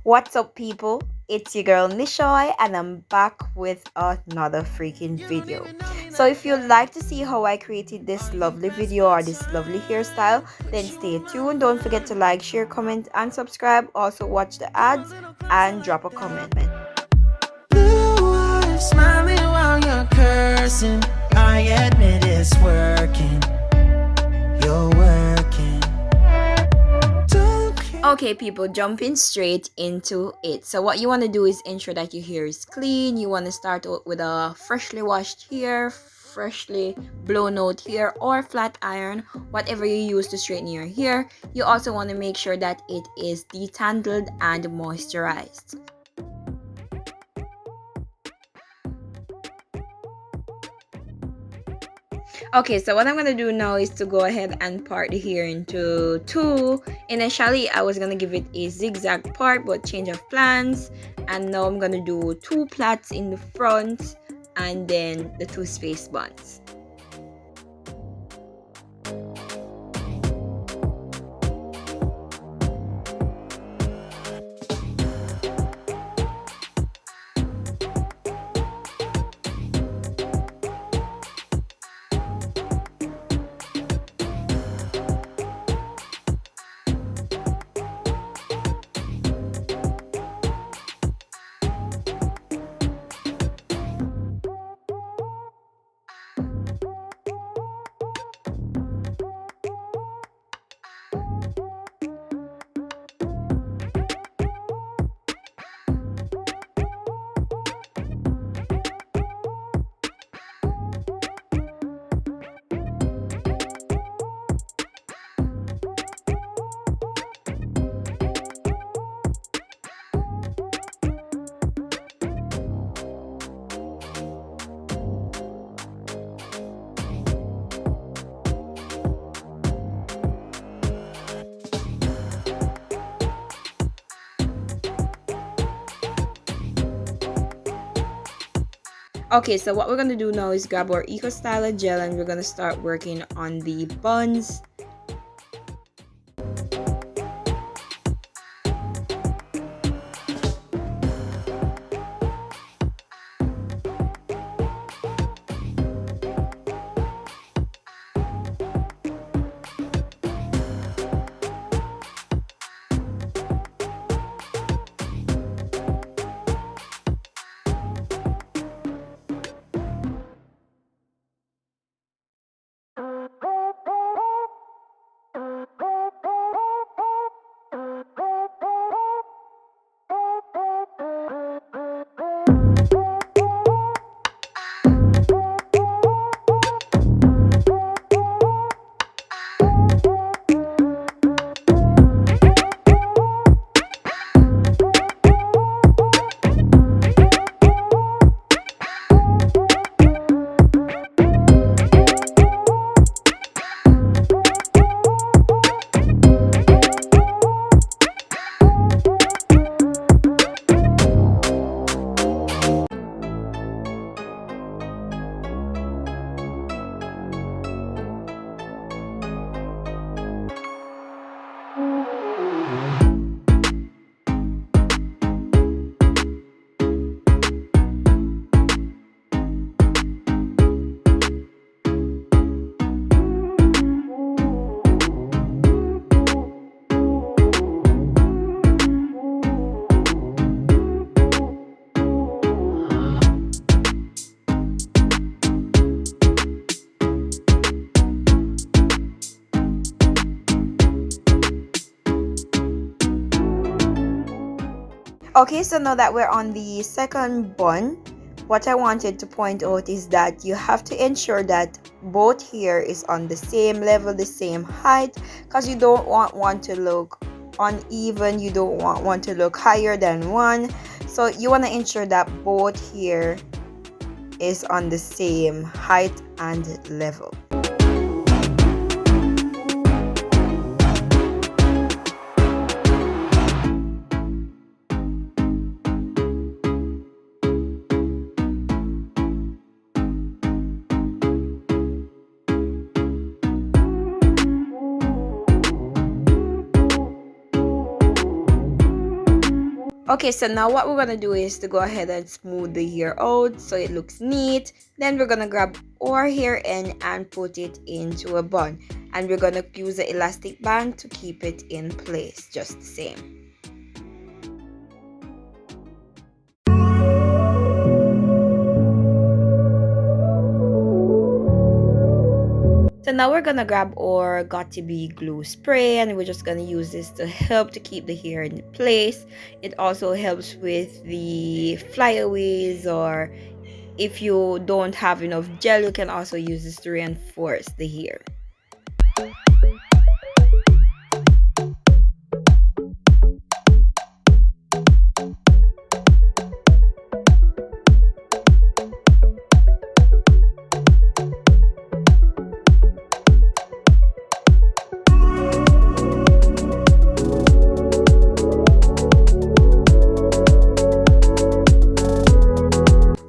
What's up, people? It's your girl Nishoy, and I'm back with another freaking video. So, if you'd like to see how I created this lovely video or this lovely hairstyle, then stay tuned. Don't forget to like, share, comment, and subscribe. Also, watch the ads and drop a comment. Blue eyes smiling while you're cursing. I admit it's working. You're working. Okay, people, jumping straight into it. So what you want to do is ensure that your hair is clean. You want to start out with a freshly washed hair, freshly blown out hair, or flat iron, whatever you use to straighten your hair. You also want to make sure that it is detangled and moisturized. Okay, so what I'm gonna do now is to go ahead and part the hair into two. Initially, I was gonna give it a zigzag part, but change of plans, and now I'm gonna do two plaits in the front and then the two space buns. Okay, so what we're gonna do now is grab our Eco Styler gel and we're gonna start working on the buns. Okay, so now that we're on the second bun, what I wanted to point out is that you have to ensure that both hair is on the same level, the same height, because you don't want one to look uneven, you don't want one to look higher than one. So you want to ensure that both hair is on the same height and level. Okay, so now what we're gonna do is to go ahead and smooth the hair out so it looks neat. Then we're gonna grab our hair end and put it into a bun, and we're gonna use the elastic band to keep it in place just the same. So now we're gonna grab our got2b glue spray, and we're just gonna use this to help to keep the hair in place. It also helps with the flyaways, or if you don't have enough gel, you can also use this to reinforce the hair.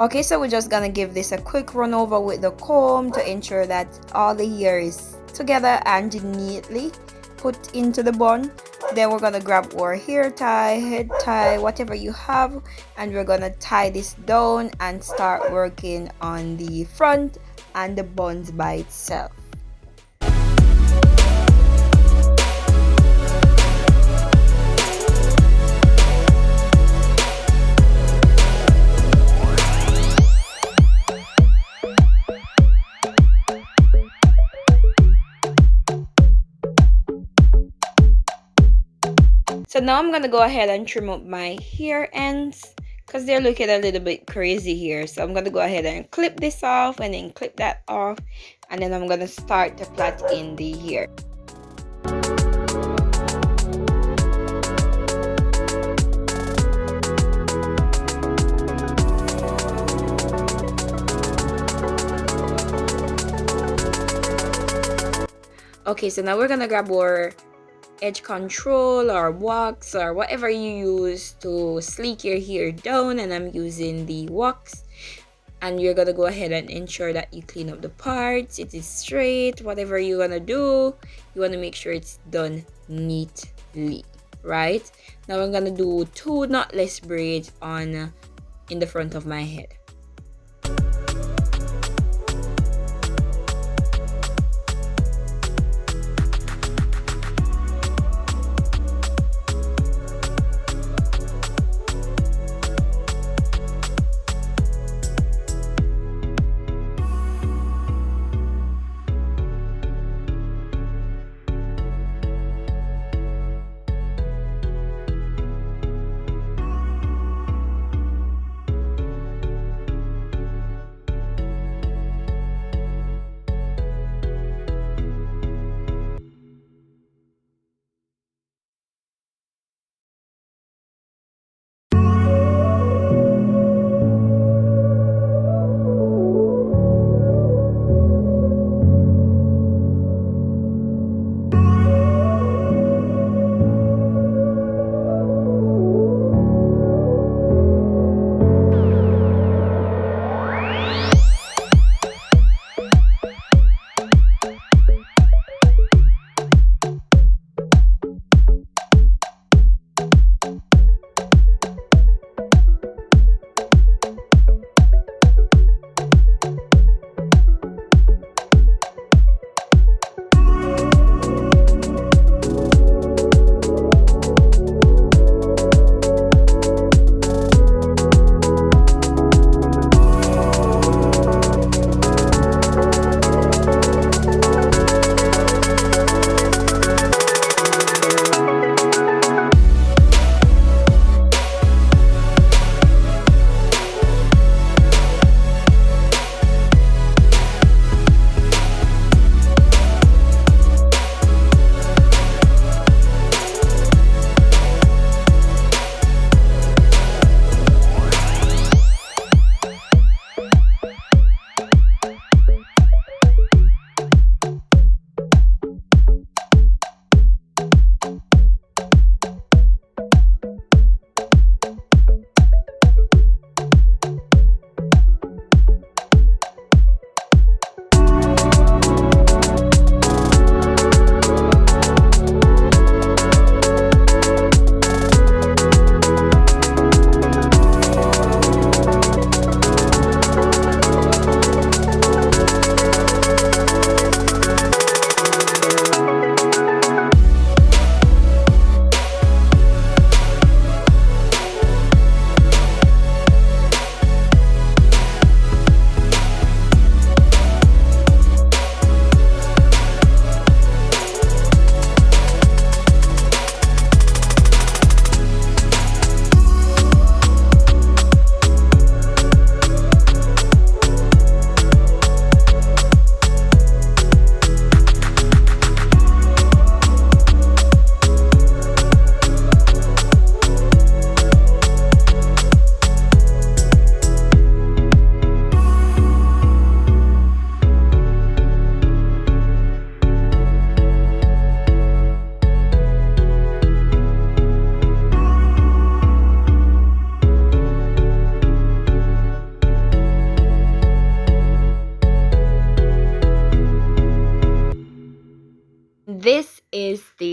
Okay, so we're just gonna give this a quick run over with the comb to ensure that all the hair is together and neatly put into the bun. Then we're gonna grab our hair tie, head tie, whatever you have, and we're gonna tie this down and start working on the front and the buns by itself. So now I'm gonna go ahead and trim up my hair ends because they're looking a little bit crazy here. So I'm gonna go ahead and clip this off and then clip that off, and then I'm gonna start to plait in the hair. Okay, so now we're gonna grab our edge control or wax or whatever you use to sleek your hair down, and I'm using the wax. And you're gonna go ahead and ensure that you clean up the parts, it is straight. Whatever you're gonna do, you want to make sure it's done neatly. Right now I'm gonna do 2 knotless braids on in the front of my head.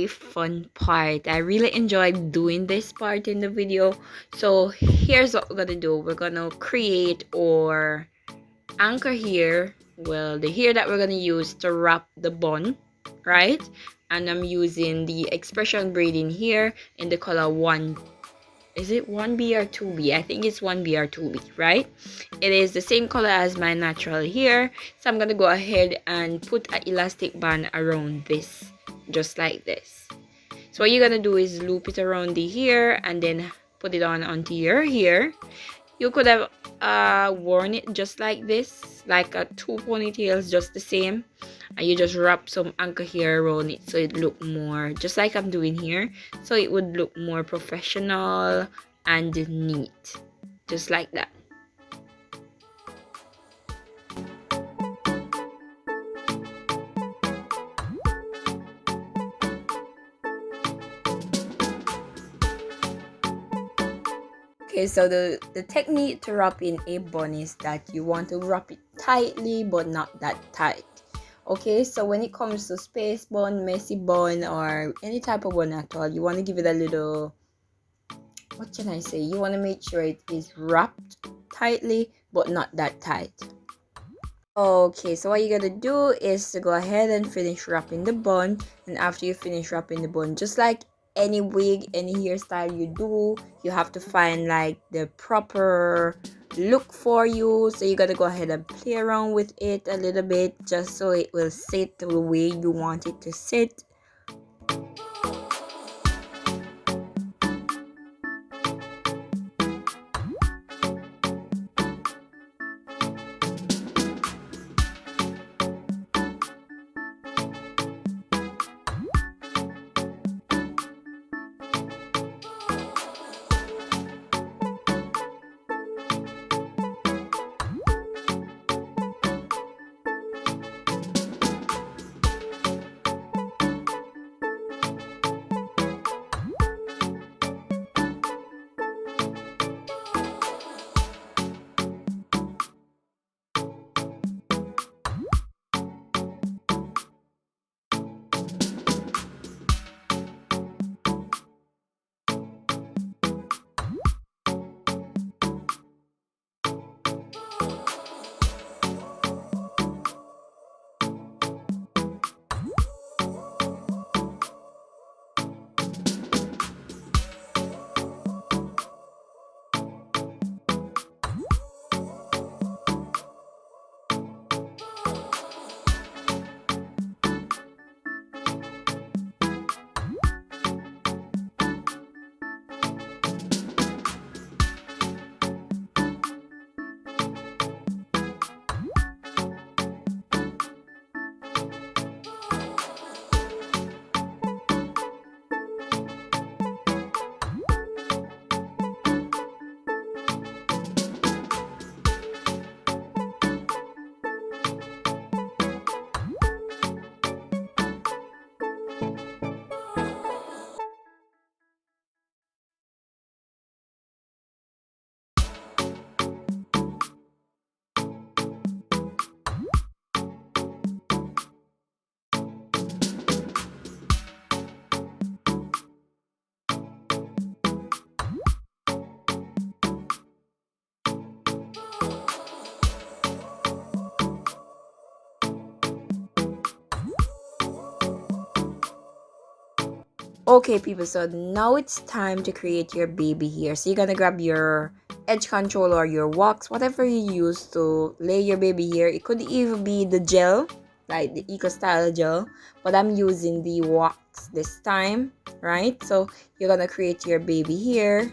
very fun part. I really enjoyed doing this part in the video. So here's what we're gonna do. We're gonna create our anchor here. Well, the hair that we're gonna use to wrap the bun, right? And I'm using the expression braiding here in the color 1. Is it 1B or 2B? I think it's 1B or 2B, right? It is the same color as my natural hair. So I'm gonna go ahead and put an elastic band around this, just like this. So what you're gonna do is loop it around the hair and then put it on onto your hair. You could have worn it just like this, like a 2 ponytails, just the same, and you just wrap some anchor hair around it so it look more just like I'm doing here, so it would look more professional and neat, just like that. Okay, so the technique to wrap in a bun is that you want to wrap it tightly but not that tight. Okay, so when it comes to space bun, messy bun, or any type of bun at all, you want to give it a little, what can I say? You want to make sure it is wrapped tightly but not that tight. Okay, so what you're gonna do is to go ahead and finish wrapping the bun, and after you finish wrapping the bun, just like any wig, any hairstyle you do, you have to find like the proper look for you. So you gotta go ahead and play around with it a little bit just so it will sit the way you want it to sit. Okay, people, so now it's time to create your baby hair. So you're gonna grab your edge control or your wax, whatever you use to lay your baby hair. It could even be the gel, like the Eco Style gel, but I'm using the wax this time, right? So you're gonna create your baby hair.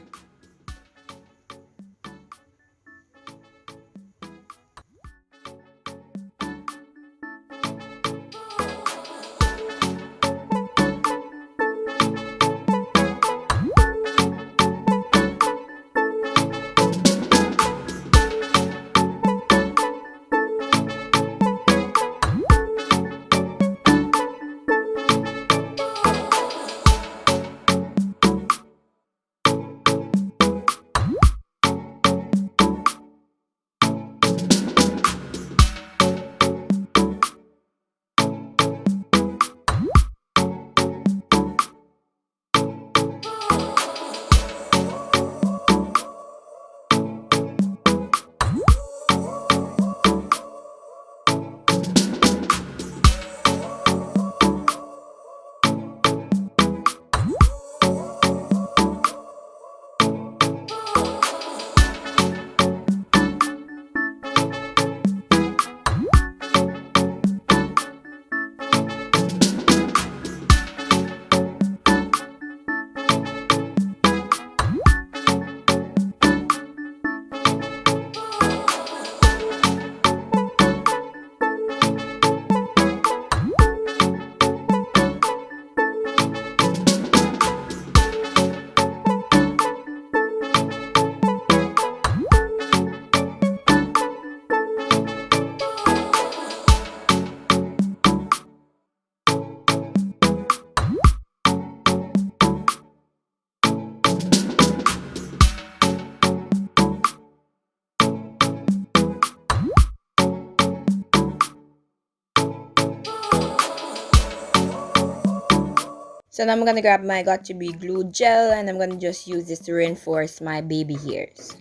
So now I'm gonna grab my got to be glue gel and I'm gonna just use this to reinforce my baby hairs.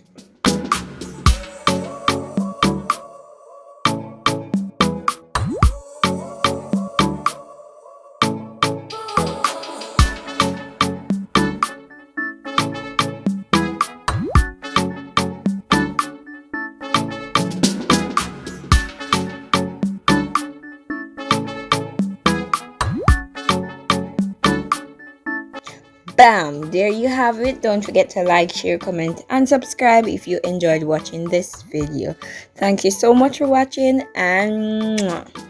Bam! There you have it. Don't forget to like, share, comment, and subscribe if you enjoyed watching this video. Thank you so much for watching and mwah.